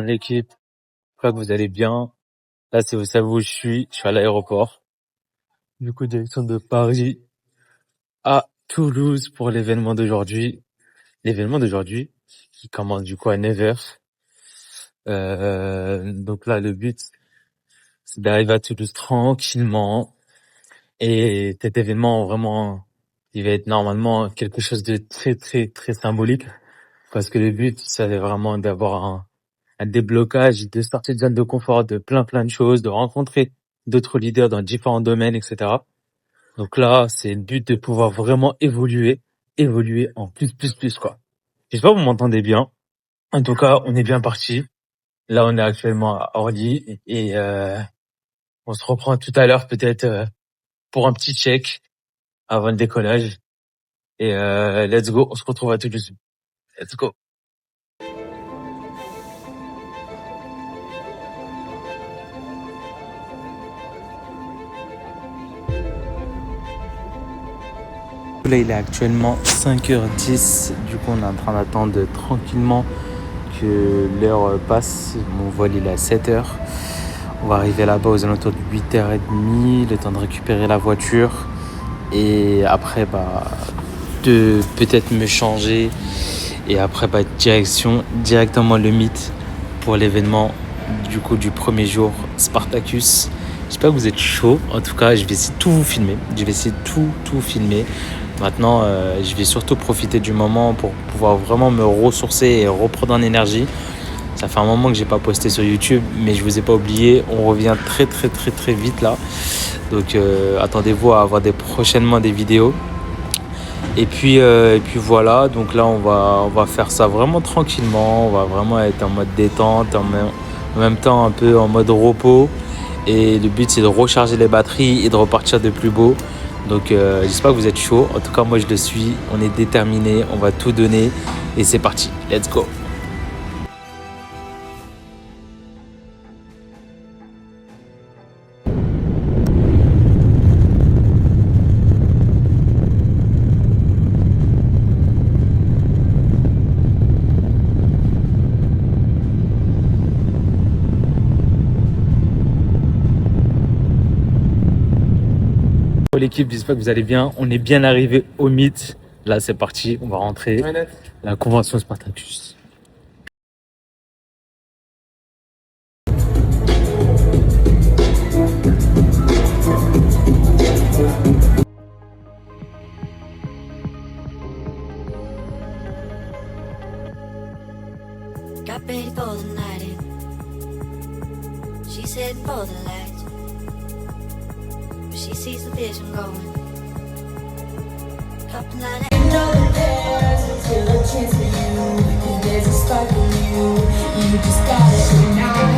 l'équipe. J'espère que vous allez bien. Là, si vous savez où je suis à l'aéroport. Du coup, direction de Paris à Toulouse pour l'événement d'aujourd'hui. L'événement d'aujourd'hui qui commence du coup à 9h. Donc là, le but, c'est d'arriver à Toulouse tranquillement. Et cet événement, vraiment, il va être normalement quelque chose de très, très, très symbolique. Parce que le but, c'est vraiment d'avoir un déblocage, de sortir de zone de confort, de plein de choses, de rencontrer d'autres leaders dans différents domaines, etc. Donc là, c'est le but de pouvoir vraiment évoluer en plus, quoi. J'espère que vous m'entendez bien. En tout cas, on est bien parti. Là, on est actuellement à Orly et on se reprend tout à l'heure peut-être pour un petit check avant le décollage. Et let's go, on se retrouve à tout de suite. Let's go. Là, il est actuellement 5h10. Du coup, on est en train d'attendre tranquillement que l'heure passe. Mon vol, il est à 7h. On va arriver là-bas aux alentours de 8h30. Le temps de récupérer la voiture. Et après, de peut-être me changer. Et après, directement le Meet pour l'événement du coup du premier jour Spartacus. J'espère que vous êtes chaud. En tout cas, je vais essayer de tout vous filmer. Je vais essayer de tout filmer. Maintenant, je vais surtout profiter du moment pour pouvoir vraiment me ressourcer et reprendre en énergie. Ça fait un moment que j'ai pas posté sur YouTube, mais je vous ai pas oublié. On revient très vite là. Donc, attendez-vous à avoir prochainement des vidéos. Et puis voilà. Donc là, on va faire ça vraiment tranquillement. On va vraiment être en mode détente, en même temps un peu en mode repos. Et le but, c'est de recharger les batteries et de repartir de plus beau. Donc j'espère que vous êtes chaud. En tout cas, moi je le suis. On est déterminés. On va tout donner. Et c'est parti. Let's go. L'équipe, j'espère que vous allez bien. On est bien arrivé au Meet. Là, c'est parti. On va rentrer. La convention Spartacus. Got ready for the night in. She's heading for the lights, but she sees the vision going. Couple line You know that there's still a chance for you, 'cause there's a spark in you. You just gotta ignite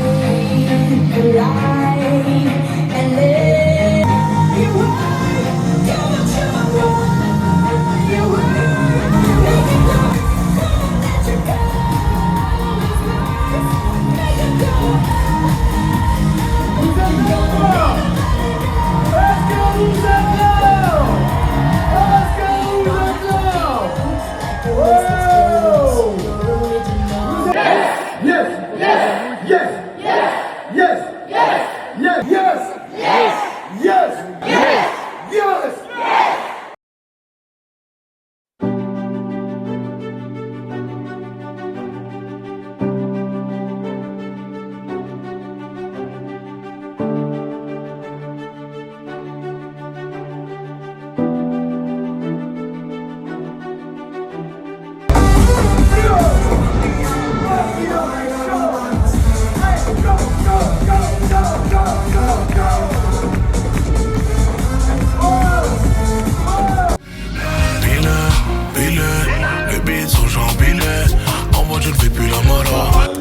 the light and let you run. Come on, you run. Make it go. Let you go. Make it go. Let's go,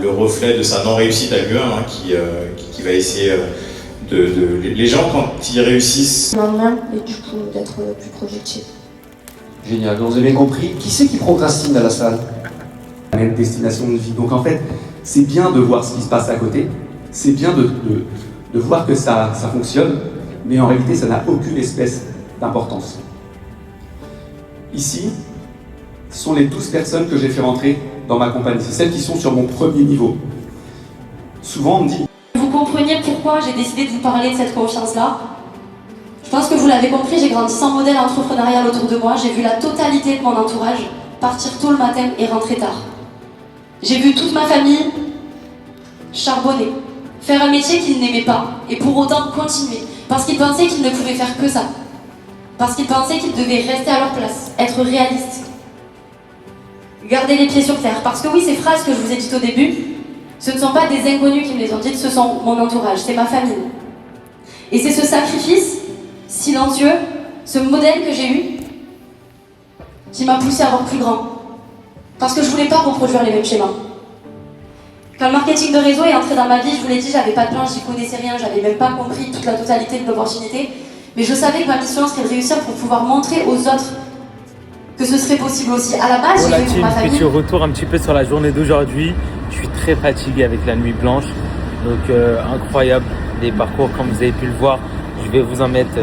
Le reflet de sa non-réussite à l'UE, qui va essayer les gens, quand ils réussissent... Lendemain, et du coup d'être plus productif. Génial, donc vous avez compris, qui c'est qui procrastine à la salle? La même destination de vie. Donc en fait, c'est bien de voir ce qui se passe à côté, c'est bien de voir que ça fonctionne, mais en réalité ça n'a aucune espèce d'importance. Ici, ce sont les 12 personnes que j'ai fait rentrer dans ma compagnie, c'est celles qui sont sur mon premier niveau. Souvent on me dit, Vous compreniez pourquoi j'ai décidé de vous parler de cette confiance-là. Je pense que vous l'avez compris, j'ai grandi sans modèle entrepreneurial autour de moi. J'ai vu la totalité de mon entourage partir tôt le matin et rentrer tard. J'ai vu toute ma famille charbonner, faire un métier qu'ils n'aimaient pas et pour autant continuer. Parce qu'ils pensaient qu'ils ne pouvaient faire que ça. Parce qu'ils pensaient qu'ils devaient rester à leur place, être réalistes. Garder les pieds sur terre. Parce que oui, ces phrases que je vous ai dites au début, ce ne sont pas des inconnus qui me les ont dites, ce sont mon entourage, c'est ma famille. Et c'est ce sacrifice silencieux, ce modèle que j'ai eu, qui m'a poussé à voir plus grand. Parce que je voulais pas reproduire les mêmes schémas. Quand le marketing de réseau est entré dans ma vie, je vous l'ai dit, j'avais pas de plan, j'y connaissais rien, j'avais même pas compris toute la totalité de l'opportunité. Mais je savais que ma mission serait de réussir pour pouvoir montrer aux autres que ce serait possible aussi. À la base, j'ai fait pour ma famille. Petit retour un petit peu sur la journée d'aujourd'hui. Je suis très fatigué avec la nuit blanche. Donc incroyable des parcours comme vous avez pu le voir. Je vais vous en mettre,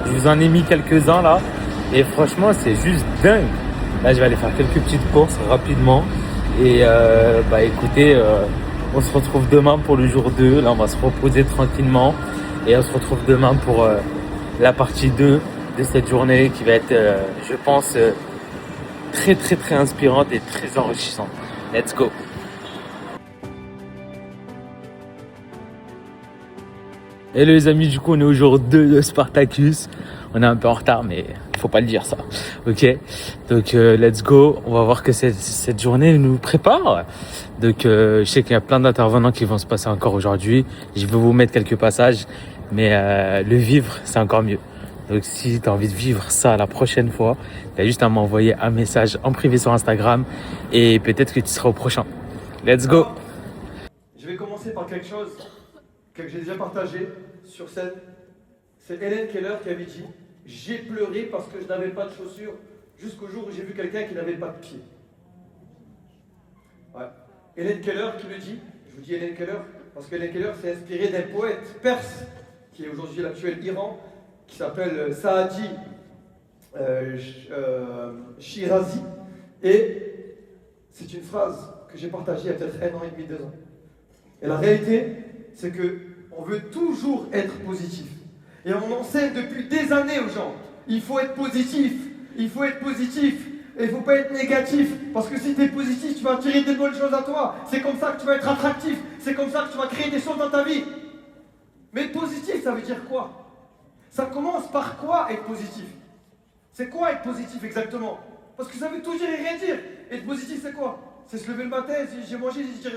je vous en ai mis quelques-uns là. Et franchement, c'est juste dingue. Là, je vais aller faire quelques petites courses rapidement. Et écoutez, on se retrouve demain pour le jour 2. Là, on va se reposer tranquillement. Et on se retrouve demain pour la partie 2 de cette journée qui va être, je pense, très très très inspirante et très enrichissante. Let's go! Hello les amis, du coup on est au jour 2 de Spartacus. On est un peu en retard mais faut pas le dire ça. Ok, donc let's go. On va voir que cette journée nous prépare. Donc je sais qu'il y a plein d'intervenants qui vont se passer encore aujourd'hui. Je vais vous mettre quelques passages, mais le vivre c'est encore mieux. Donc si tu as envie de vivre ça la prochaine fois, tu as juste à m'envoyer un message en privé sur Instagram et peut-être que tu seras au prochain. Let's go. Je vais commencer par quelque chose que j'ai déjà partagé sur scène. C'est Hélène Keller qui avait dit « J'ai pleuré parce que je n'avais pas de chaussures jusqu'au jour où j'ai vu quelqu'un qui n'avait pas de pieds. » Ouais. Hélène Keller qui le dit, je vous dis Hélène Keller, parce que Hélène Keller s'est inspirée d'un poète perse qui est aujourd'hui l'actuel Iran, qui s'appelle Saadi Shirazi. Et c'est une phrase que j'ai partagée il y a peut-être 1 an et demi, 2 ans. Et la réalité, c'est qu'on veut toujours être positif. Et on enseigne depuis des années aux gens. Il faut être positif, il faut être positif. Et il ne faut pas être négatif. Parce que si tu es positif, tu vas attirer des bonnes choses à toi. C'est comme ça que tu vas être attractif. C'est comme ça que tu vas créer des choses dans ta vie. Mais être positif, ça veut dire quoi? Ça commence par quoi être positif? C'est quoi être positif exactement? Parce que ça veut tout dire et rien dire. Être positif, c'est quoi? C'est se lever le matin, j'ai mangé, dire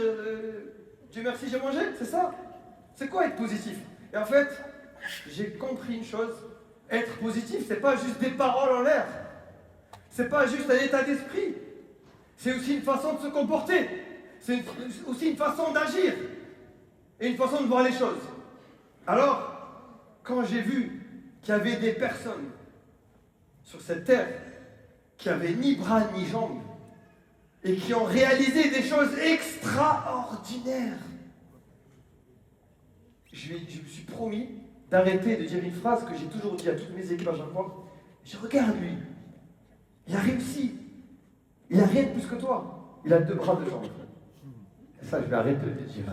Dieu merci, j'ai mangé, c'est ça? C'est quoi être positif? Et en fait, j'ai compris une chose. Être positif, c'est pas juste des paroles en l'air. C'est pas juste un état d'esprit. C'est aussi une façon de se comporter. C'est aussi une façon d'agir. Et une façon de voir les choses. Alors, quand j'ai vu qu'il y avait des personnes sur cette terre qui avaient ni bras ni jambes et qui ont réalisé des choses extraordinaires, je me suis promis d'arrêter de dire une phrase que j'ai toujours dit à toutes mes équipes à chaque fois. Je regarde lui, il a réussi, il a rien de plus que toi, il a 2 bras, 2 jambes. Et ça, je vais arrêter de le dire.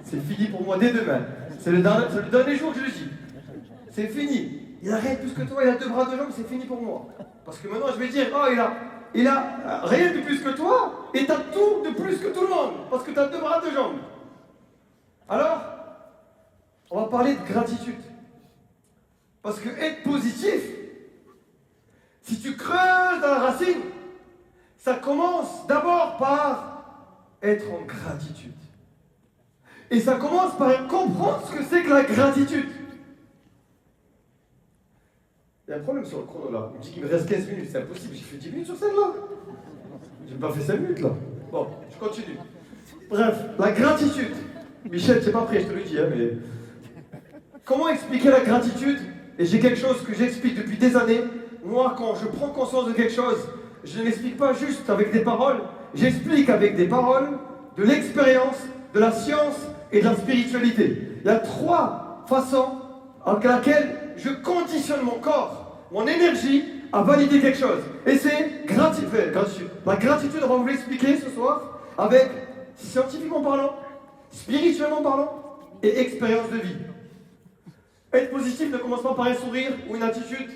C'est fini pour moi dès demain. C'est le dernier jour que je le dis. C'est fini. Il a rien de plus que toi, il a 2 bras, 2 jambes, c'est fini pour moi. Parce que maintenant, je vais dire, oh, il a rien de plus que toi, et t'as tout de plus que tout le monde, parce que t'as 2 bras, 2 jambes. Alors, on va parler de gratitude. Parce que être positif, si tu creuses dans la racine, ça commence d'abord par être en gratitude. Et ça commence par comprendre ce que c'est que la gratitude. Il y a un problème sur le chrono là. Il me dit qu'il me reste 15 minutes, c'est impossible. J'ai fait 10 minutes sur scène là. J'ai pas fait 5 minutes là. Bon, je continue. Bref, la gratitude. Michel, t'es pas prêt, je te le dis, hein, mais. Comment expliquer la gratitude? Et j'ai quelque chose que j'explique depuis des années. Moi, quand je prends conscience de quelque chose, je ne l'explique pas juste avec des paroles. J'explique avec des paroles, de l'expérience, de la science et de la spiritualité. Il y a 3 façons avec lesquelles je conditionne mon corps, mon énergie à valider quelque chose. Et c'est gratitude. La gratitude, on va vous l'expliquer ce soir avec, scientifiquement parlant, spirituellement parlant, et expérience de vie. Être positif ne commence pas par un sourire ou une attitude,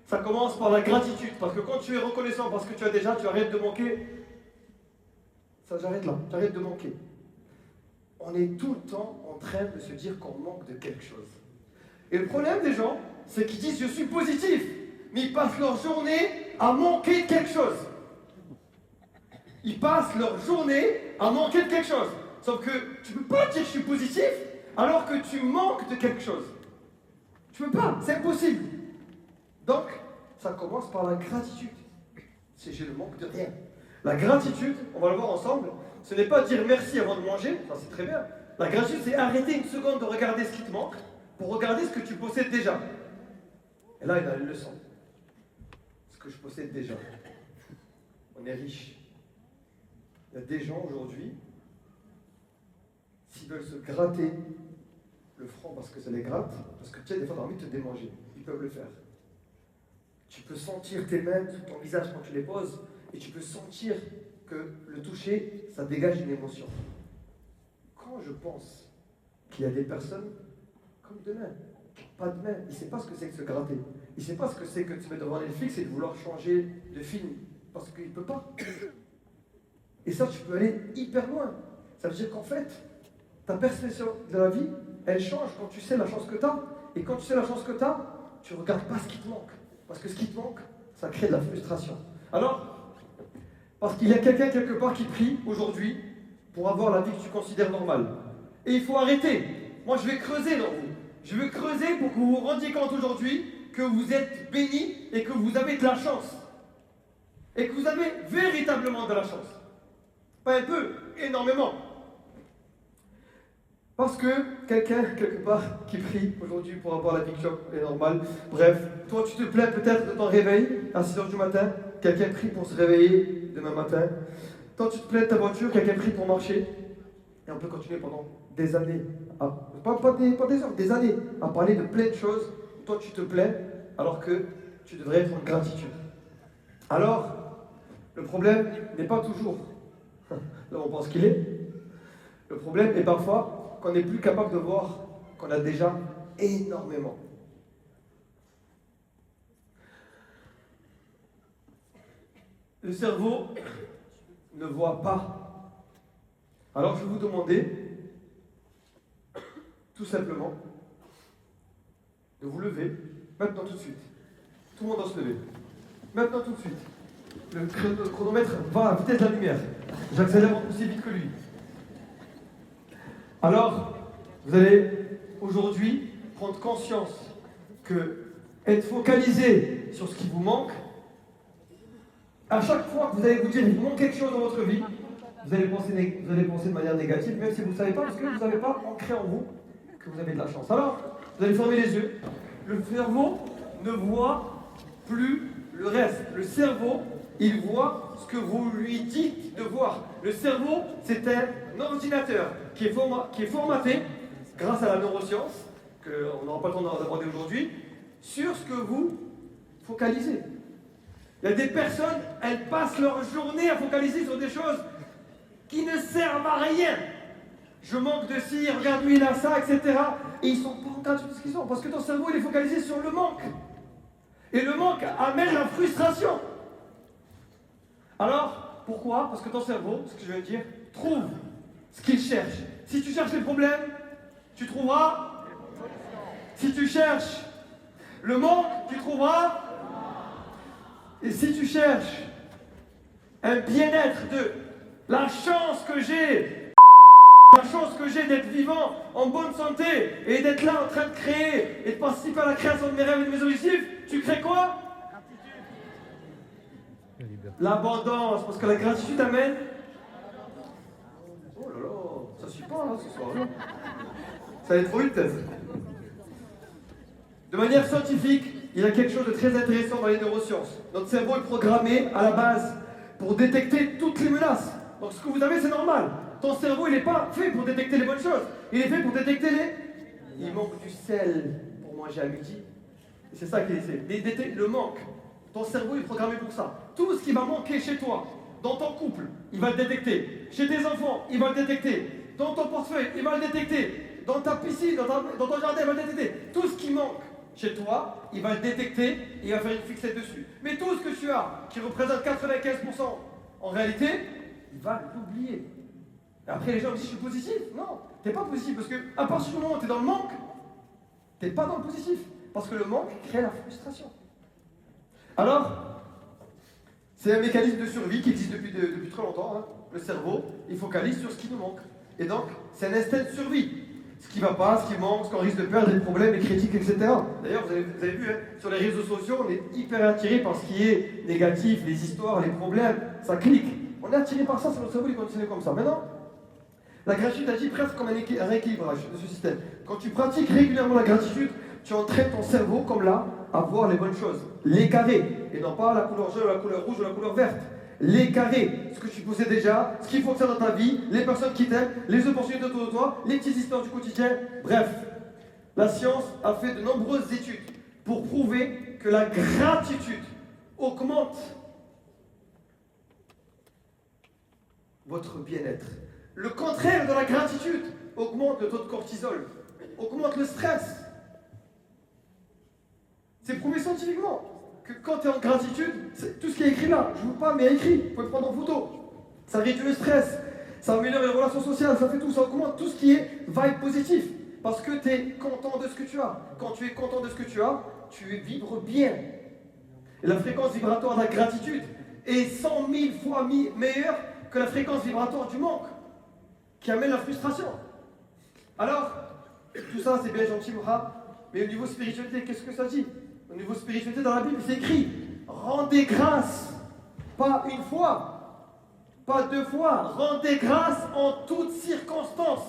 ça commence par la gratitude. Parce que quand tu es reconnaissant parce que tu as déjà, tu arrêtes de manquer. Ça, j'arrête là, j'arrête de manquer. On est tout le temps en train de se dire qu'on manque de quelque chose. Et le problème des gens, c'est qu'ils disent je suis positif, mais ils passent leur journée à manquer de quelque chose. Ils passent leur journée à manquer de quelque chose. Sauf que tu ne peux pas dire je suis positif alors que tu manques de quelque chose. Tu peux pas, c'est impossible. Donc, ça commence par la gratitude. C'est je ne manque de rien. La gratitude, on va le voir ensemble, ce n'est pas dire merci avant de manger, ça c'est très bien. La gratitude, c'est arrêter une seconde de regarder ce qui te manque pour regarder ce que tu possèdes déjà. Et là, il y a une leçon. Ce que je possède déjà. On est riche. Il y a des gens aujourd'hui, s'ils veulent se gratter le front parce que ça les gratte, parce que tu sais, des fois, tu as envie de te démanger. Ils peuvent le faire. Tu peux sentir tes mains sur ton visage quand tu les poses, et tu peux sentir que le toucher, ça dégage une émotion. Quand je pense qu'il y a des personnes comme de mains, qui n'ont pas de main, il ne sait pas ce que c'est que se gratter. Il ne sait pas ce que c'est que de se mettre devant Netflix et de vouloir changer de film, parce qu'il ne peut pas. Et ça, tu peux aller hyper loin. Ça veut dire qu'en fait, ta perception de la vie, elle change quand tu sais la chance que tu as. Et quand tu sais la chance que tu as, tu ne regardes pas ce qui te manque. Parce que ce qui te manque, ça crée de la frustration. Alors, parce qu'il y a quelqu'un quelque part qui prie aujourd'hui pour avoir la vie que tu considères normale. Et il faut arrêter. Moi, je vais creuser dans vous. Je veux creuser pour que vous vous rendiez compte aujourd'hui que vous êtes bénis et que vous avez de la chance. Et que vous avez véritablement de la chance. Pas un peu, énormément. Parce que quelqu'un, quelque part, qui prie aujourd'hui pour avoir la vie que est normale. Bref, toi, tu te plains peut-être de ton réveil à 6h du matin. Quelqu'un prie pour se réveiller demain matin. Toi, tu te plains de ta voiture. Quelqu'un prie pour marcher. Et on peut continuer pendant des années. Pas des heures, des années. À parler de plein de choses. Toi, tu te plains alors que tu devrais être en gratitude. Alors, le problème n'est pas toujours là on pense qu'il est. Le problème est parfois qu'on n'est plus capable de voir qu'on a déjà énormément. Le cerveau ne voit pas. Alors je vais vous demander, tout simplement, de vous lever, maintenant tout de suite. Tout le monde doit se lever. Maintenant tout de suite. Le chronomètre va à la vitesse de la lumière. J'accélère aussi vite que lui. Alors, vous allez aujourd'hui prendre conscience que être focalisé sur ce qui vous manque, à chaque fois que vous allez vous dire qu'il manque quelque chose dans votre vie, vous allez penser de manière négative, même si vous ne savez pas, parce que vous n'avez pas ancré en vous que vous avez de la chance. Alors, vous allez fermer les yeux. Le cerveau ne voit plus le reste. Le cerveau, il voit ce que vous lui dites de voir. Le cerveau, c'est un ordinateur qui est formaté, grâce à la neuroscience, qu'on n'aura pas le temps d'aborder aujourd'hui, sur ce que vous focalisez. Il y a des personnes, elles passent leur journée à focaliser sur des choses qui ne servent à rien. Je manque de ci, regarde lui il a ça, etc. Et ils sont pas en train de ce qu'ils sont, parce que ton cerveau il est focalisé sur le manque. Et le manque amène la frustration. Alors, pourquoi? Parce que ton cerveau, ce que je viens de dire, trouve ce qu'il cherche. Si tu cherches les problèmes, tu trouveras. Si tu cherches le manque, tu trouveras. Et si tu cherches un bien-être de la chance que j'ai, d'être vivant, en bonne santé, et d'être là en train de créer, et de participer à la création de mes rêves et de mes objectifs, tu crées quoi? L'abondance, parce que la gratitude amène. Oh là là, ça suit pas là ce soir. Ça va être trop vite peut-être. De manière scientifique, il y a quelque chose de très intéressant dans les neurosciences. Notre cerveau est programmé à la base pour détecter toutes les menaces. Donc ce que vous avez, c'est normal. Ton cerveau, il n'est pas fait pour détecter les bonnes choses. Il est fait pour détecter les... Il manque du sel pour manger à midi. Et c'est ça qu'il essaie. Le manque. Ton cerveau est programmé pour ça. Tout ce qui va manquer chez toi, dans ton couple, il va le détecter. Chez tes enfants, il va le détecter. dans ton portefeuille, il va le détecter. Dans ta piscine, dans ton jardin, il va le détecter. Tout ce qui manque chez toi, il va le détecter et il va faire une fixette dessus. Mais tout ce que tu as, qui représente 95%, en réalité, il va l'oublier. Et après, les gens me disent, je suis positif. Non, t'es pas positif parce que à partir du moment où t'es dans le manque, t'es pas dans le positif. Parce que le manque crée la frustration. Alors, c'est un mécanisme de survie qui existe depuis très longtemps. Hein. Le cerveau, il focalise sur ce qui nous manque. Et donc, c'est un instinct de survie. Ce qui ne va pas, ce qui manque, ce qu'on risque de perdre, les problèmes, les critiques, etc. D'ailleurs, vous avez vu, hein, sur les réseaux sociaux, on est hyper attiré par ce qui est négatif, les histoires, les problèmes, ça clique. On est attiré par ça, c'est notre cerveau, il continue comme ça. Maintenant, la gratitude agit presque comme un rééquilibrage de ce système. Quand tu pratiques régulièrement la gratitude, tu entraînes ton cerveau, comme là, à voir les bonnes choses. Les carrés, et non pas la couleur jaune, la couleur rouge ou la couleur verte. Les carrés, ce que tu possèdes déjà, ce qui fonctionne dans ta vie, les personnes qui t'aiment, les opportunités autour de toi, les petites histoires du quotidien, bref. La science a fait de nombreuses études pour prouver que la gratitude augmente votre bien-être. Le contraire de la gratitude augmente le taux de cortisol, augmente le stress. C'est prouvé scientifiquement que quand tu es en gratitude, tout ce qui est écrit là, je ne vous pas, mais écrit, vous pouvez le prendre en photo. Ça réduit le stress, ça améliore les relations sociales, ça fait tout, ça augmente tout ce qui est vibe positif. Parce que tu es content de ce que tu as. Quand tu es content de ce que tu as, tu vibres bien. Et la fréquence vibratoire de la gratitude est 100 000 fois meilleure que la fréquence vibratoire du manque, qui amène la frustration. Alors, tout ça c'est bien gentil, Mourad, mais au niveau spiritualité, qu'est-ce que ça dit? Au niveau spiritualité, dans la Bible, c'est écrit rendez grâce, pas une fois, pas deux fois, rendez grâce en toutes circonstances,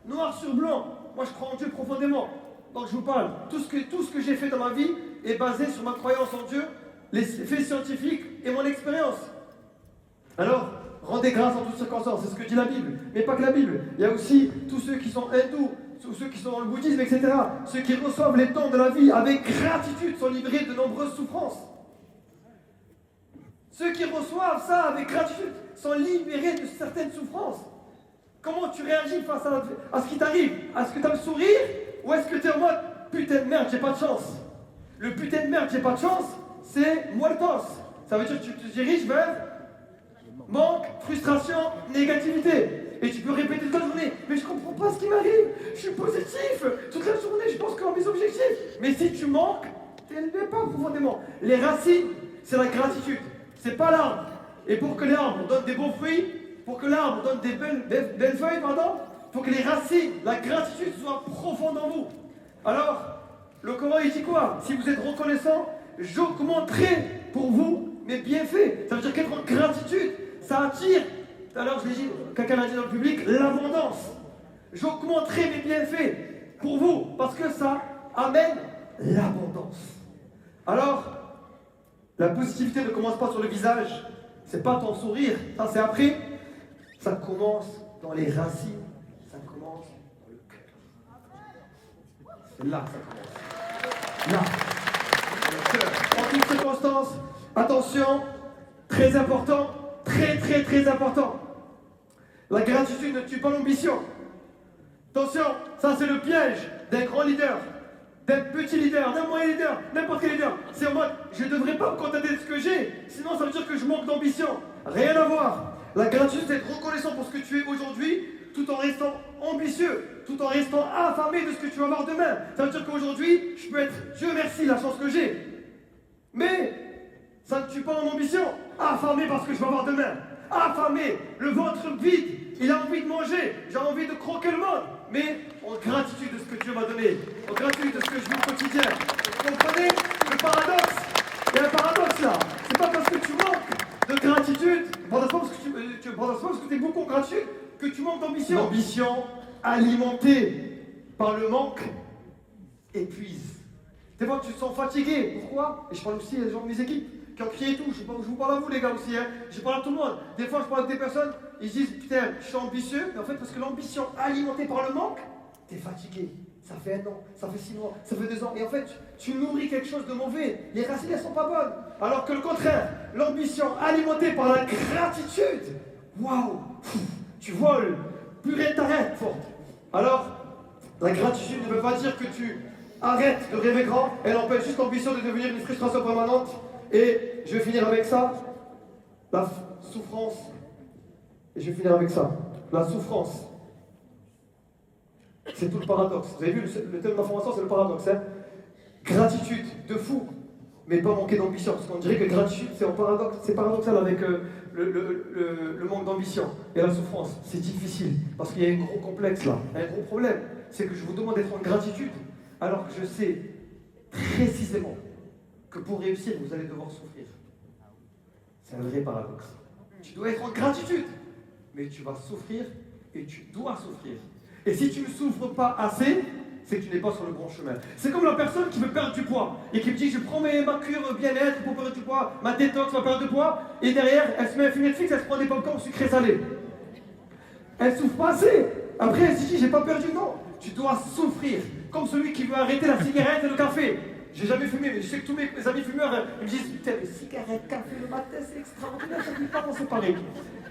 noir sur blanc. Moi, je crois en Dieu profondément. Donc, je vous parle. Tout ce que j'ai fait dans ma vie est basé sur ma croyance en Dieu, les faits scientifiques et mon expérience. Alors, rendez grâce en toutes circonstances, c'est ce que dit la Bible. Mais pas que la Bible. Il y a aussi tous ceux qui sont hindous, tous ceux qui sont dans le bouddhisme, etc. Ceux qui reçoivent les dons de la vie avec gratitude sont libérés de nombreuses souffrances. Ceux qui reçoivent ça avec gratitude sont libérés de certaines souffrances. Comment tu réagis face à ce qui t'arrive? Est-ce que tu as le sourire? Ou est-ce que tu es en mode putain de merde, j'ai pas de chance? Le putain de merde, j'ai pas de chance, c'est muertos. Ça veut dire que tu te diriges vers manque, frustration, négativité. Et tu peux répéter toute la journée, mais je comprends pas ce qui m'arrive, je suis positif, toute la journée je pense qu'à mes objectifs. Mais si tu manques, tu n'es pas profondément. Les racines, c'est la gratitude, c'est pas l'arbre. Et pour que l'arbre donne des beaux fruits, pour que l'arbre donne des belles feuilles, pardon, il faut que les racines, la gratitude soient profondes en vous. Alors, le Coran il dit quoi? Si vous êtes reconnaissant, j'augmenterai pour vous mes bienfaits. Ça veut dire qu'être en gratitude, ça attire. Alors je l'ai dit, quelqu'un l'a dit dans le public, l'abondance. J'augmenterai mes bienfaits pour vous, parce que ça amène l'abondance. Alors, la positivité ne commence pas sur le visage, c'est pas ton sourire, ça c'est après. Ça commence dans les racines, ça commence dans le cœur. C'est là que ça commence. Là. Dans le cœur. En toutes circonstances, attention, très important, très important. La gratitude ne tue pas l'ambition. Attention, ça c'est le piège d'un grand leader, d'un petit leader, d'un moyen leader, n'importe quel leader. C'est en mode, je ne devrais pas me contenter de ce que j'ai, sinon ça veut dire que je manque d'ambition. Rien à voir. La gratitude, c'est être reconnaissant pour ce que tu es aujourd'hui, tout en restant ambitieux, tout en restant affamé de ce que tu vas avoir demain. Ça veut dire qu'aujourd'hui, je peux être, Dieu merci, la chance que j'ai. Mais ça ne tue pas mon ambition. Affamé parce que je vais avoir demain. Affamé, le ventre vide, il a envie de manger, j'ai envie de croquer le monde. Mais en gratitude de ce que Dieu m'a donné, en gratitude de ce que je vis au quotidien. Vous comprenez le paradoxe? Il y a un paradoxe là. C'est pas parce que tu manques de gratitude, c'est pas parce que tu es beaucoup en gratitude que tu manques d'ambition. L'ambition alimentée par le manque épuise. Des fois tu te sens fatigué. Pourquoi? Et je parle aussi des gens de mes équipes qui ont crié et tout. Je vous parle à vous les gars aussi, hein. Je parle à tout le monde. Des fois je parle avec des personnes, ils disent putain, je suis ambitieux, mais en fait parce que l'ambition alimentée par le manque, t'es fatigué. Ça fait 1 an, ça fait 6 mois, ça fait 2 ans. Et en fait, tu nourris quelque chose de mauvais. Les racines, elles sont pas bonnes. Alors que le contraire, l'ambition alimentée par la gratitude, waouh, tu voles. plus rien t'arrête, forte. Alors, la gratitude ne veut pas dire que tu arrêtes de rêver grand, elle empêche juste l'ambition de devenir une frustration permanente. Et je vais finir avec ça, la souffrance. Et je vais finir avec ça, la souffrance. C'est tout le paradoxe. Vous avez vu, le thème de l'information, c'est le paradoxe. Hein. Gratitude de fou, mais pas manquer d'ambition. Parce qu'on dirait que gratitude, c'est paradoxal avec le manque d'ambition. Et la souffrance, c'est difficile. Parce qu'il y a un gros complexe là, un gros problème. C'est que je vous demande d'être en gratitude, alors que je sais précisément que pour réussir, vous allez devoir souffrir. C'est un vrai paradoxe. Tu dois être en gratitude, mais tu vas souffrir et tu dois souffrir. Et si tu ne souffres pas assez, c'est que tu n'es pas sur le bon chemin. C'est comme la personne qui veut perdre du poids et qui me dit je prends ma cure bien-être pour perdre du poids, ma détox, ma perte de poids, et derrière elle se met à fumer Netflix, elle se prend des popcorn sucrés salés. Elle souffre pas assez. Après elle se dit j'ai pas perdu, non. Tu dois souffrir. Comme celui qui veut arrêter la cigarette et le café. J'ai jamais fumé, mais je sais que tous mes amis fumeurs, ils me disent putain, mais cigarette, café le matin, c'est extraordinaire, j'arrive pas à m'en séparer.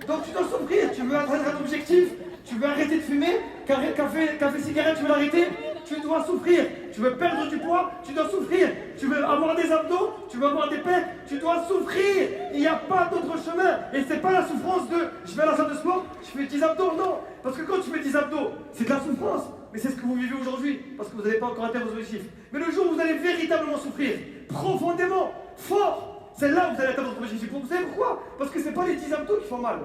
Donc tu dois souffrir, tu veux atteindre un objectif, tu veux arrêter de fumer, café, cigarette, tu veux l'arrêter, tu dois souffrir. Tu veux perdre du poids, tu dois souffrir. Tu veux avoir des abdos, tu veux avoir des pecs, tu dois souffrir. Il n'y a pas d'autre chemin. Et c'est pas la souffrance de je vais à la salle de sport, je fais 10 abdos, non. Parce que quand tu fais 10 abdos, c'est de la souffrance. Mais c'est ce que vous vivez aujourd'hui, parce que vous n'avez pas encore atteint vos objectifs. Mais le jour où vous allez véritablement souffrir, profondément, fort, c'est là où vous allez atteindre votre objectif. Vous savez pourquoi? Parce que c'est pas les 10 abdos qui font mal.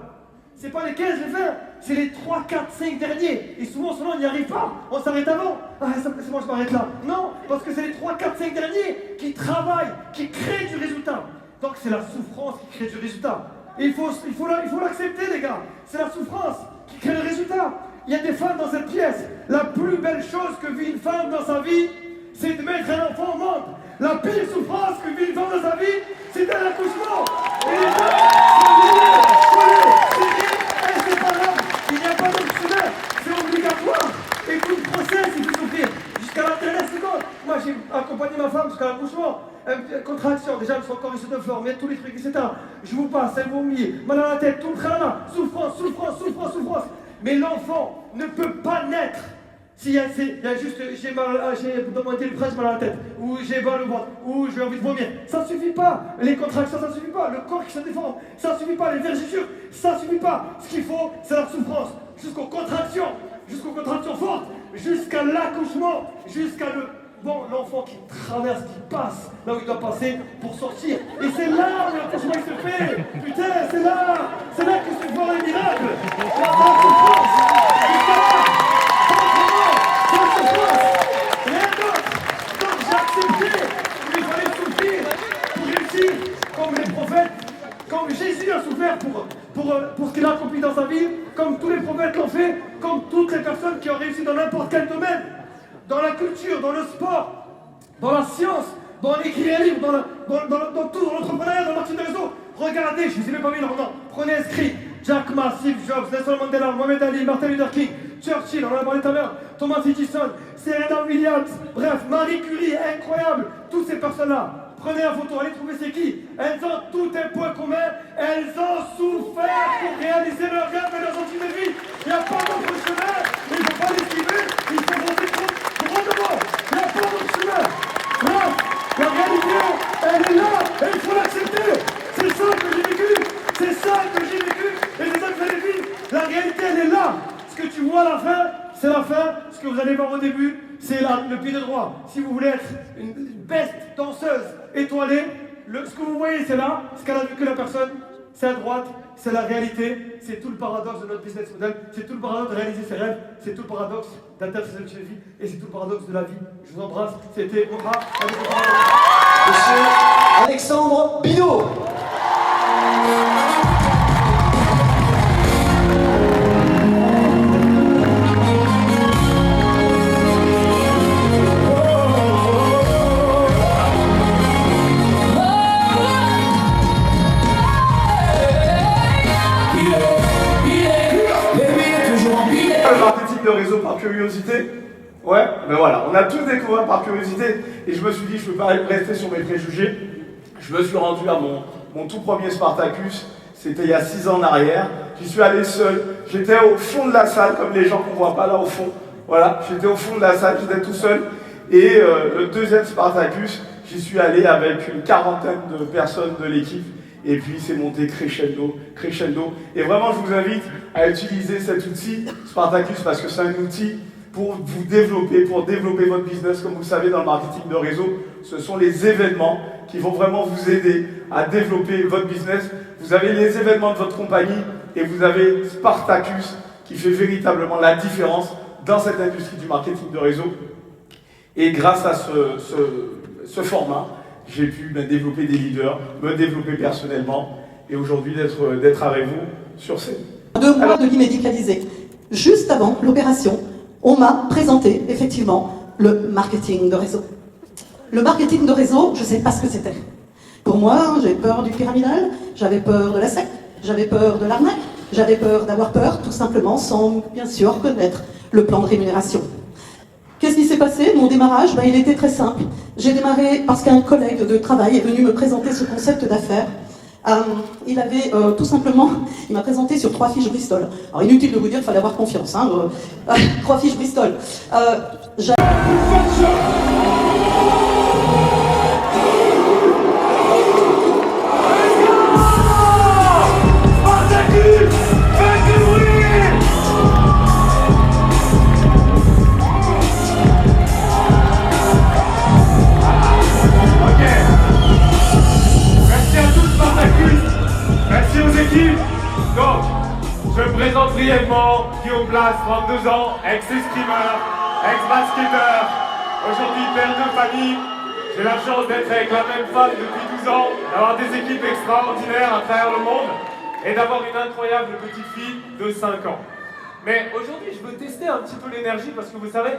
C'est pas les 15, les 20, c'est les 3, 4, 5 derniers. Et souvent, on n'y arrive pas, on s'arrête avant. Ah, c'est bon, je m'arrête là. Non, parce que c'est les 3, 4, 5 derniers qui travaillent, qui créent du résultat. Donc c'est la souffrance qui crée du résultat. Et il faut l'accepter, les gars. C'est la souffrance qui crée le résultat. Il y a des femmes dans cette pièce. La plus belle chose que vit une femme dans sa vie, c'est de mettre un enfant au monde. La pire souffrance que vit une femme dans sa vie, c'est un accouchement. Et les gens, c'est pas grave. Il n'y a pas d'autre chemin. C'est obligatoire. Et tout le process, il faut souffrir. Jusqu'à la dernière seconde. Moi, j'ai accompagné ma femme jusqu'à l'accouchement. Contraction, déjà, son corps il se déforme, tous les trucs, etc. Je vous passe, elle vomit, mal à la tête, tout le tralala. Souffrance. Mais l'enfant ne peut pas naître s'il y a juste j'ai demandé le presse mal à la tête, ou j'ai mal au ventre, ou j'ai envie de vomir. Ça ne suffit pas. Les contractions, ça ne suffit pas. Le corps qui se déforme, ça ne suffit pas. Les vergetures, ça ne suffit pas. Ce qu'il faut, c'est la souffrance. Jusqu'aux contractions fortes, jusqu'à l'accouchement, jusqu'à l'enfant qui traverse, qui passe là où il doit passer pour sortir. Et c'est là où l'accouchement il se fait. Putain, c'est là que se font les miracles. La souffrance. Jusqu'à là. Sans souffrance. Rien d'autre. Donc j'ai accepté qu'il fallait souffrir pour réussir. Comme les prophètes, comme Jésus a souffert pour ce qu'il a accompli dans sa vie, comme tous les prophètes l'ont fait, comme toutes les personnes qui ont réussi dans n'importe quel domaine. Dans la culture, dans le sport, dans la science, dans l'écrire un livre, dans tout, dans l'entrepreneuriat, dans le marketing de réseau. Regardez, je ne vous ai même pas mis leur nom. Prenez inscrit. Jack Ma, Steve Jobs, Nelson Mandela, Mohamed Ali, Martin Luther King, Churchill, on en a parlé tout à l'heure, Thomas Edison, Serena Williams, bref, Marie Curie, incroyable. Toutes ces personnes-là. Prenez la photo, allez trouver c'est qui. Elles ont tout un point commun. Elles ont souffert pour réaliser leurs rêves et leurs objectifs de vie. Il n'y a pas d'autre chemin. Il ne faut pas l'esquiver. Il faut monter droit devant. Il n'y a pas d'autre chemin. Bref, la réalité, elle est là. Et il faut l'accepter. C'est ça que j'ai vécu. C'est ça que j'ai vécu. Et c'est ça que vous allez vivre. La réalité, elle est là. Ce que tu vois à la fin, c'est la fin. Ce que vous allez voir au début, c'est le pied de droit. Si vous voulez être une best danseuse étoilée, ce que vous voyez, c'est là. Ce qu'elle a vécu la personne, c'est à droite. C'est la réalité. C'est tout le paradoxe de notre business model. C'est tout le paradoxe de réaliser ses rêves. C'est tout le paradoxe d'atteindre ses objectifs de vie. Et c'est tout le paradoxe de la vie. Je vous embrasse. C'était Moura avec le paradoxe. Monsieur Alexandre Bidot. De réseau par curiosité. Ouais, ben voilà, on a tous découvert par curiosité et je me suis dit je peux pas rester sur mes préjugés. Je me suis rendu à mon tout premier Spartacus, c'était il y a 6 ans en arrière. J'y suis allé seul. J'étais au fond de la salle, comme les gens qu'on voit pas là au fond. Voilà, j'étais au fond de la salle, j'étais tout seul. Et le deuxième Spartacus, j'y suis allé avec une quarantaine de personnes de l'équipe. Et puis c'est monté crescendo, crescendo. Et vraiment, je vous invite à utiliser cet outil, Spartacus, parce que c'est un outil pour vous développer, pour développer votre business. Comme vous le savez, dans le marketing de réseau, ce sont les événements qui vont vraiment vous aider à développer votre business. Vous avez les événements de votre compagnie et vous avez Spartacus qui fait véritablement la différence dans cette industrie du marketing de réseau. Et grâce à ce format, j'ai pu développer des leaders, me développer personnellement et aujourd'hui d'être avec vous sur scène. 2 mois de lit médicalisé. Juste avant l'opération, on m'a présenté effectivement le marketing de réseau. Le marketing de réseau, je ne sais pas ce que c'était. Pour moi, j'ai peur du pyramidal, j'avais peur de la secte, j'avais peur de l'arnaque, j'avais peur d'avoir peur, tout simplement, sans bien sûr connaître le plan de rémunération. Qu'est-ce qui s'est passé? Mon démarrage, il était très simple. J'ai démarré parce qu'un collègue de travail est venu me présenter ce concept d'affaires. Il avait tout simplement, il m'a présenté sur 3 fiches Bristol. Alors inutile de vous dire qu'il fallait avoir confiance, 3 fiches Bristol. Merci aux équipes. Donc, je me présente brièvement, Guillaume Blas, 32 ans, ex-escrimeur, ex-basketteur, aujourd'hui père de famille. J'ai la chance d'être avec la même femme depuis 12 ans, d'avoir des équipes extraordinaires à travers le monde et d'avoir une incroyable petite fille de 5 ans. Mais aujourd'hui, je veux tester un petit peu l'énergie parce que vous savez,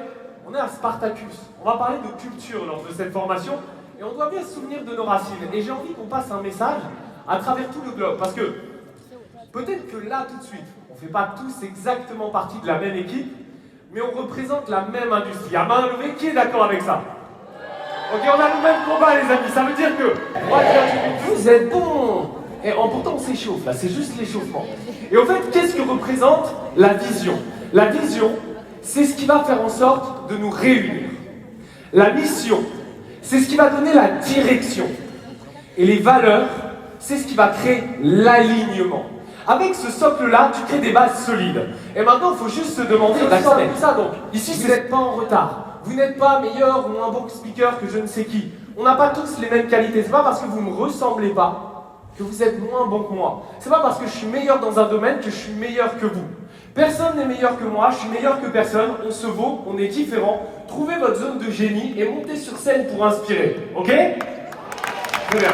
on est à Spartacus. On va parler de culture lors de cette formation et on doit bien se souvenir de nos racines. Et j'ai envie qu'on passe un message à travers tout le globe, parce que peut-être que là, tout de suite, on ne fait pas tous exactement partie de la même équipe, mais on représente la même industrie. À main levée, qui est d'accord avec ça? Ok, on a le même combat, les amis, ça veut dire que vous êtes bons. Et pourtant, on s'échauffe, là, c'est juste l'échauffement. Et en fait, qu'est-ce que représente la vision? La vision, c'est ce qui va faire en sorte de nous réunir. La mission, c'est ce qui va donner la direction. Et les valeurs, c'est ce qui va créer l'alignement. Avec ce socle-là, tu crées des bases solides. Et maintenant, il faut juste se demander, d'accord, tout ça, donc, ici, vous n'êtes pas en retard. Vous n'êtes pas meilleur ou un bon speaker que je ne sais qui. On n'a pas tous les mêmes qualités. C'est pas parce que vous ne me ressemblez pas que vous êtes moins bon que moi. C'est pas parce que je suis meilleur dans un domaine que je suis meilleur que vous. Personne n'est meilleur que moi, je suis meilleur que personne. On se vaut, on est différents. Trouvez votre zone de génie et montez sur scène pour inspirer. Ok? Très bien.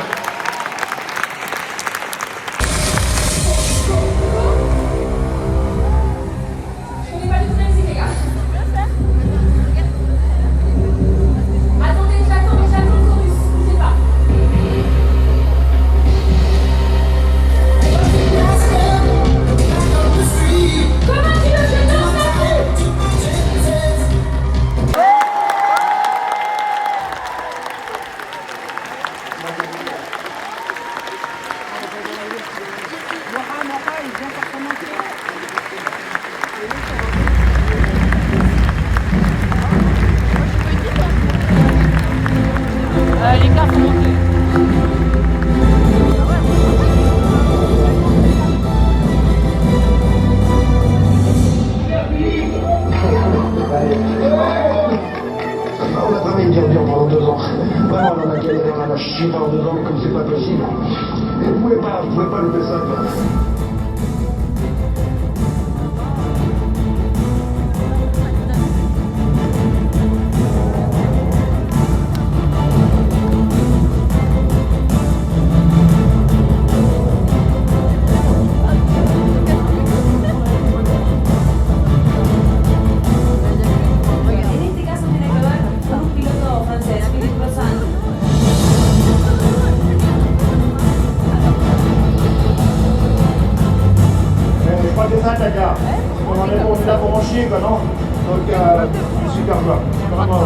On a travaillé dur pendant 2 ans. Vraiment, on en a galéré, on en a chié pendant 2 ans, mais comme c'est pas possible. Et vous pouvez pas louper ça, quoi. On est là pour en chier, quoi, non? Donc, super quoi. Vraiment.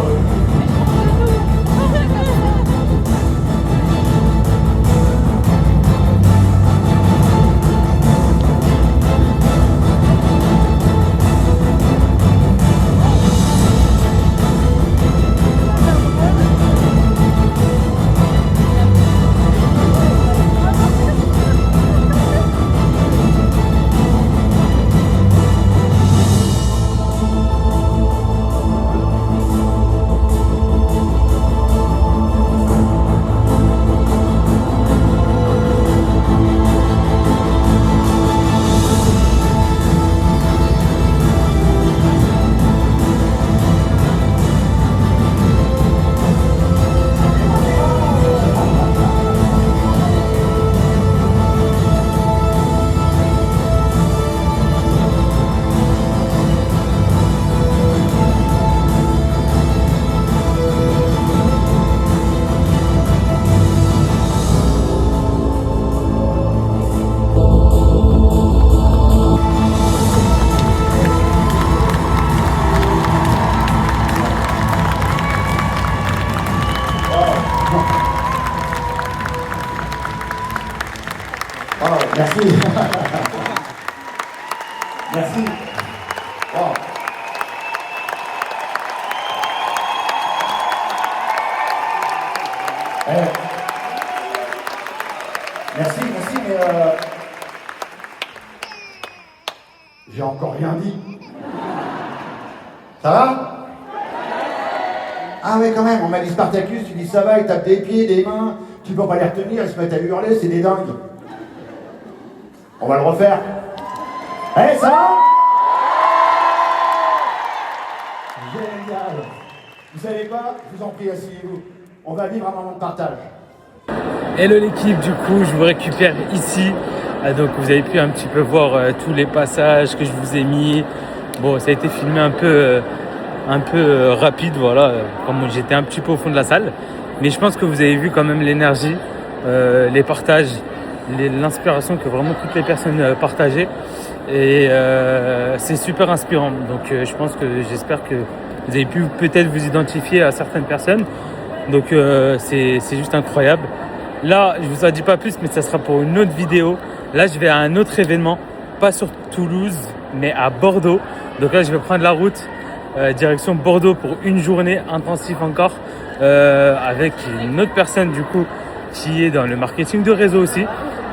Merci. Merci. Wow. Merci, mais j'ai encore rien dit. Ça va? Ah ouais, quand même, on m'a dit Spartacus, tu dis ça va, il tape des pieds, des mains, tu peux pas les retenir, ils se mettent à hurler, c'est des dingues. On va le refaire. Eh, ça va? Génial. Vous savez quoi? Je vous en prie, asseyez-vous. On va vivre un moment de partage. Hello l'équipe, du coup je vous récupère ici. Donc vous avez pu un petit peu voir tous les passages que je vous ai mis. Bon, ça a été filmé un peu rapide, voilà, comme j'étais un petit peu au fond de la salle. Mais je pense que vous avez vu quand même l'énergie, les partages, l'inspiration que vraiment toutes les personnes partageaient. Et c'est super inspirant. Donc j'espère que vous avez pu peut-être vous identifier à certaines personnes. Donc c'est juste incroyable. Là, je vous en dis pas plus, mais ça sera pour une autre vidéo. Là, je vais à un autre événement, pas sur Toulouse, mais à Bordeaux. Donc là, je vais prendre la route direction Bordeaux pour une journée intensive encore, avec une autre personne du coup qui est dans le marketing de réseau aussi.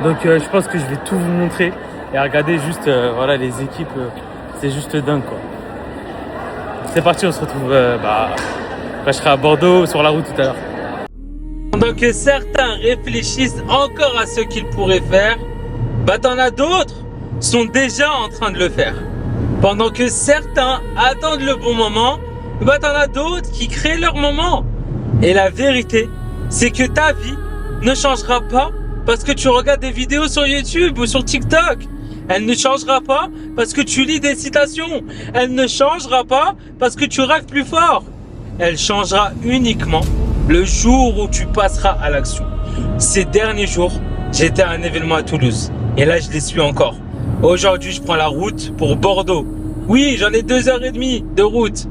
Donc je pense que je vais tout vous montrer et regardez juste voilà les équipes, c'est juste dingue quoi. C'est parti, on se retrouve quand je serai à Bordeaux sur la route tout à l'heure. Pendant que certains réfléchissent encore à ce qu'ils pourraient faire, t'en as d'autres qui sont déjà en train de le faire. Pendant que certains attendent le bon moment, t'en as d'autres qui créent leur moment. Et la vérité, c'est que ta vie ne changera pas parce que tu regardes des vidéos sur YouTube ou sur TikTok. Elle ne changera pas parce que tu lis des citations. Elle ne changera pas parce que tu rêves plus fort. Elle changera uniquement le jour où tu passeras à l'action. Ces derniers jours, j'étais à un événement à Toulouse. Et là, je les suis encore. Aujourd'hui, je prends la route pour Bordeaux. Oui, j'en ai 2h30 de route.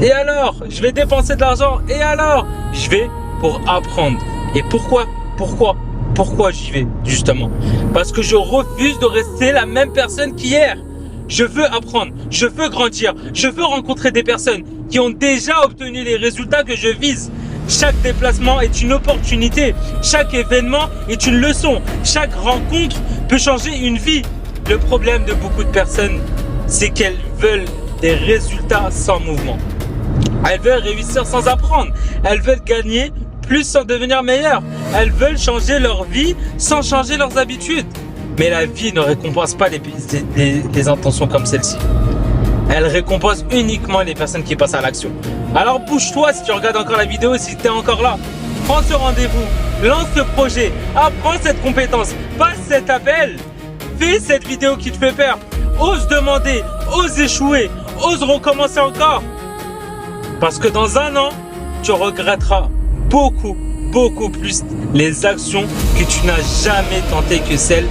Et alors, je vais dépenser de l'argent. Et alors, je vais pour apprendre. Et pourquoi j'y vais, justement? Parce que je refuse de rester la même personne qu'hier. Je veux apprendre, je veux grandir, je veux rencontrer des personnes qui ont déjà obtenu les résultats que je vise. Chaque déplacement est une opportunité, chaque événement est une leçon, chaque rencontre peut changer une vie. Le problème de beaucoup de personnes, c'est qu'elles veulent des résultats sans mouvement. Elles veulent réussir sans apprendre, elles veulent gagner plus sans devenir meilleures. Elles veulent changer leur vie sans changer leurs habitudes. Mais la vie ne récompense pas les intentions comme celle-ci. Elle récompense uniquement les personnes qui passent à l'action. Alors bouge-toi si tu regardes encore la vidéo et si tu es encore là. Prends ce rendez-vous, lance ce projet, apprends cette compétence, passe cet appel. Fais cette vidéo qui te fait peur. Ose demander, ose échouer, ose recommencer encore. Parce que dans un an, tu regretteras beaucoup plus les actions que tu n'as jamais tentées que celles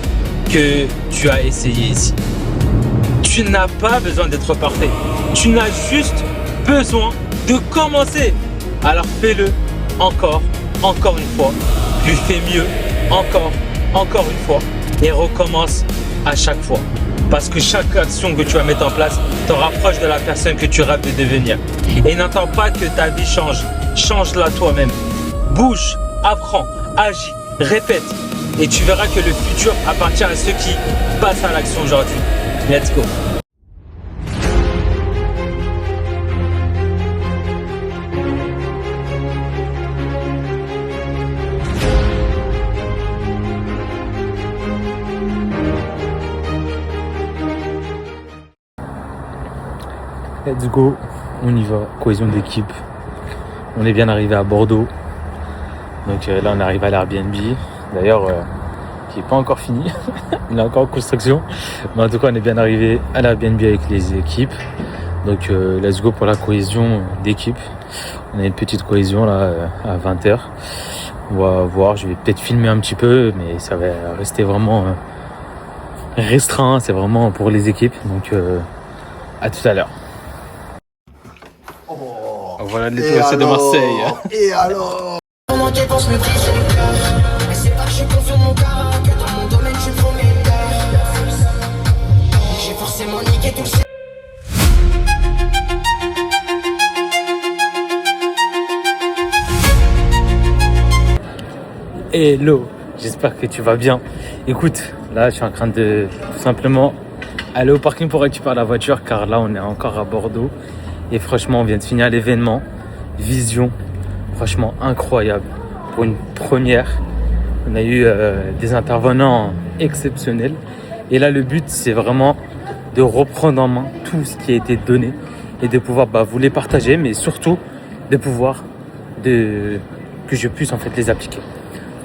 que tu as essayées ici. Tu n'as pas besoin d'être parfait. Tu n'as juste besoin de commencer. Alors fais-le encore une fois. Puis fais mieux encore une fois. Et recommence à chaque fois. Parce que chaque action que tu vas mettre en place te rapproche de la personne que tu rêves de devenir. Et n'attends pas que ta vie change. Change-la toi-même. Bouge, apprends, agis, répète. Et tu verras que le futur appartient à ceux qui passent à l'action aujourd'hui. Let's go. Let's go, on y va, cohésion d'équipe. On est bien arrivé à Bordeaux. Donc là on arrive à l'Airbnb. D'ailleurs qui n'est pas encore fini. Il est encore en construction. Mais en tout cas on est bien arrivé à l'Airbnb avec les équipes. Donc let's go pour la cohésion d'équipe. On a une petite cohésion là à 20h. On va voir, je vais peut-être filmer un petit peu. Mais ça va rester vraiment restreint. C'est vraiment pour les équipes. Donc à tout à l'heure. Voilà l'étoile de Marseille. Et alors? Comment dépense me brise le cœur. Elle sait pas que je suis confiant de mon caractère. Dans mon domaine, je suis trop meilleur. forcément niquer ton shit. Hello, j'espère que tu vas bien. Écoute, là je suis en train de tout simplement aller au parking pour récupérer la voiture car là on est encore à Bordeaux et franchement on vient de finir l'événement Vision, franchement incroyable pour une première. On a eu des intervenants exceptionnels et là le but c'est vraiment de reprendre en main tout ce qui a été donné et de pouvoir vous les partager, mais surtout de pouvoir que je puisse en fait les appliquer.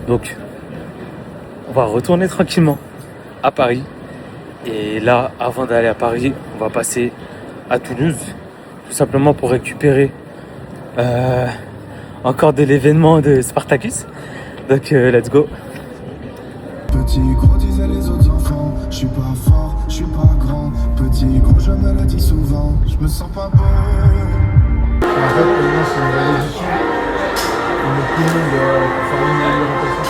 Donc, on va retourner tranquillement à Paris. Et là, avant d'aller à Paris, on va passer à Toulouse. Tout simplement pour récupérer encore de l'événement de Spartacus. Donc, let's go. Petit gros disaient les autres enfants, je suis pas fort, je suis pas grand. Petit gros je me le dis souvent, je me sens pas beau. En fait, pour moi, c'est une révolution. On est tout le monde pour faire une alimentation.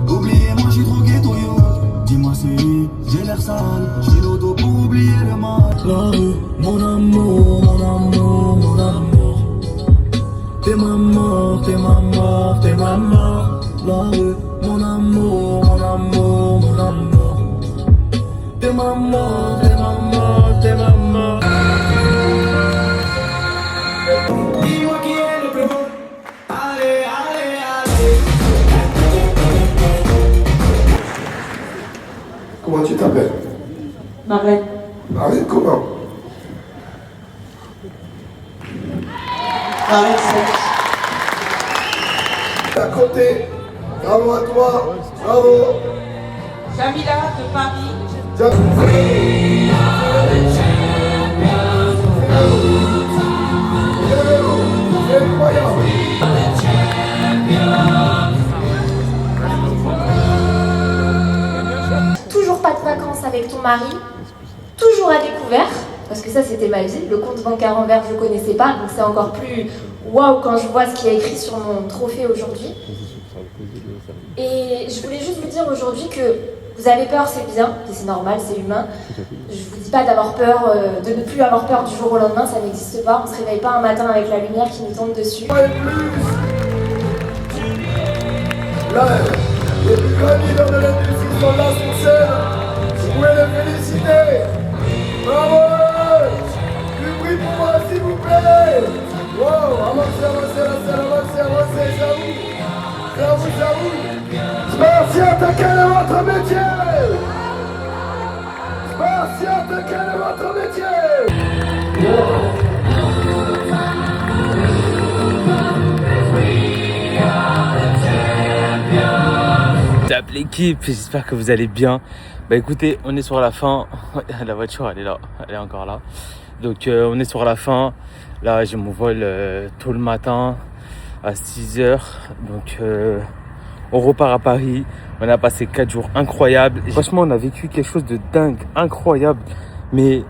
Oubliez-moi, j'ai drogué ton yo. Dis-moi c'est lui, j'ai l'air sale. J'ai le dos pour oublier le mal. La rue, mon amour, mon amour, mon amour. T'es ma mort, t'es ma mort, t'es ma mort. La rue, mon amour, mon amour, mon amour. T'es ma mort, t'es ma mort, t'es ma mort. Dis-moi qui est le plus beau. Allez, allez, allez. Comment tu t'appelles? Marlène. Marlène, comment? Marlène, c'est... À côté, bravo à toi, bravo. Jamila de Paris. Toujours pas de vacances avec ton mari, toujours à découvert, parce que ça c'était ma vie, le compte bancaire en vert je connaissais pas, donc c'est encore plus waouh quand je vois ce qui est écrit sur mon trophée aujourd'hui. Et je voulais juste vous dire aujourd'hui que vous avez peur, c'est bien, c'est normal, c'est humain. Je vous dis pas d'avoir peur, de ne plus avoir peur du jour au lendemain, ça n'existe pas, on se réveille pas un matin avec la lumière qui nous tombe dessus. Là, les plus grands leaders de l'industrie sont là sur scène. Vous pouvez les féliciter. Bravo! Du bruit pour moi, s'il vous plaît. Wow, avancez, avancez, avancez, avancez, j'avoue. J'avoue, j'avoue. Spartiate, quel est votre métier? Spartiate, quel est votre métier? Tape l'équipe, j'espère que vous allez bien. Écoutez, on est sur la fin. La voiture elle est là, elle est encore là. Donc on est sur la fin. Là j'ai mon vol tôt le matin à 6h. Donc on repart à Paris. On a passé 4 jours incroyables. Franchement on a vécu quelque chose de dingue, incroyable. Mais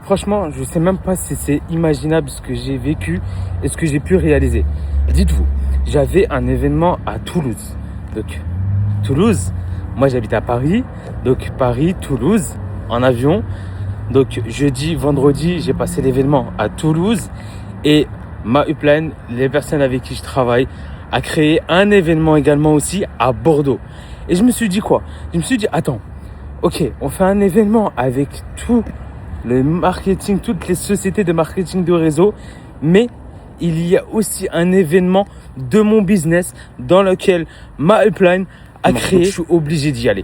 franchement je sais même pas si c'est imaginable ce que j'ai vécu et ce que j'ai pu réaliser. Dites-vous, j'avais un événement à Toulouse. Donc Toulouse, moi j'habite à Paris, donc Paris, Toulouse, en avion. Donc jeudi, vendredi, j'ai passé l'événement à Toulouse et ma upline, les personnes avec qui je travaille, a créé un événement également aussi à Bordeaux. Et je me suis dit quoi? Je me suis dit attends, ok, on fait un événement avec tout le marketing, toutes les sociétés de marketing de réseau, mais il y a aussi un événement de mon business dans lequel ma upline a créé, je suis obligé d'y aller.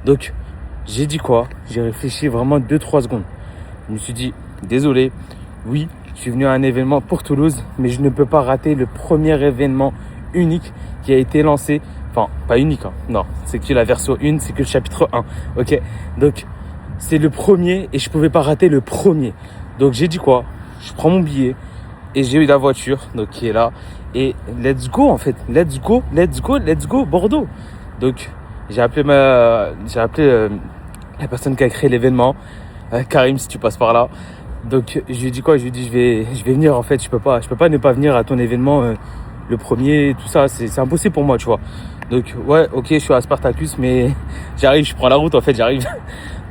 Donc j'ai dit quoi? J'ai réfléchi vraiment 2-3 secondes. Je me suis dit désolé, oui je suis venu à un événement pour Toulouse, mais je ne peux pas rater le premier événement unique qui a été lancé. Enfin pas unique hein. Non, c'est que la version 1, c'est que le chapitre 1. Ok, donc c'est le premier et je pouvais pas rater le premier. Donc j'ai dit quoi? Je prends mon billet et j'ai eu la voiture donc qui est là et let's go en fait, let's go Bordeaux. Donc j'ai appelé la personne qui a créé l'événement, Karim si tu passes par là. Donc je lui ai dit quoi? Je lui ai dit je vais venir en fait, je peux pas ne pas venir à ton événement le premier, tout ça, c'est impossible pour moi, tu vois. Donc ouais, ok, je suis à Spartacus, mais j'arrive, je prends la route en fait, j'arrive.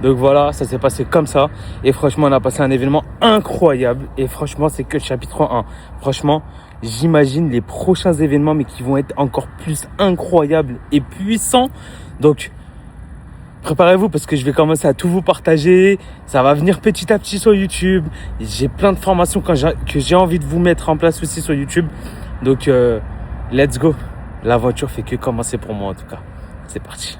Donc voilà, ça s'est passé comme ça. Et franchement, on a passé un événement incroyable. Et franchement, c'est que le chapitre 1. Franchement, j'imagine les prochains événements, mais qui vont être encore plus incroyables et puissants. Donc, préparez-vous parce que je vais commencer à tout vous partager. Ça va venir petit à petit sur YouTube. J'ai plein de formations que j'ai envie de vous mettre en place aussi sur YouTube. Donc, let's go. L'aventure fait que commencer pour moi en tout cas. C'est parti.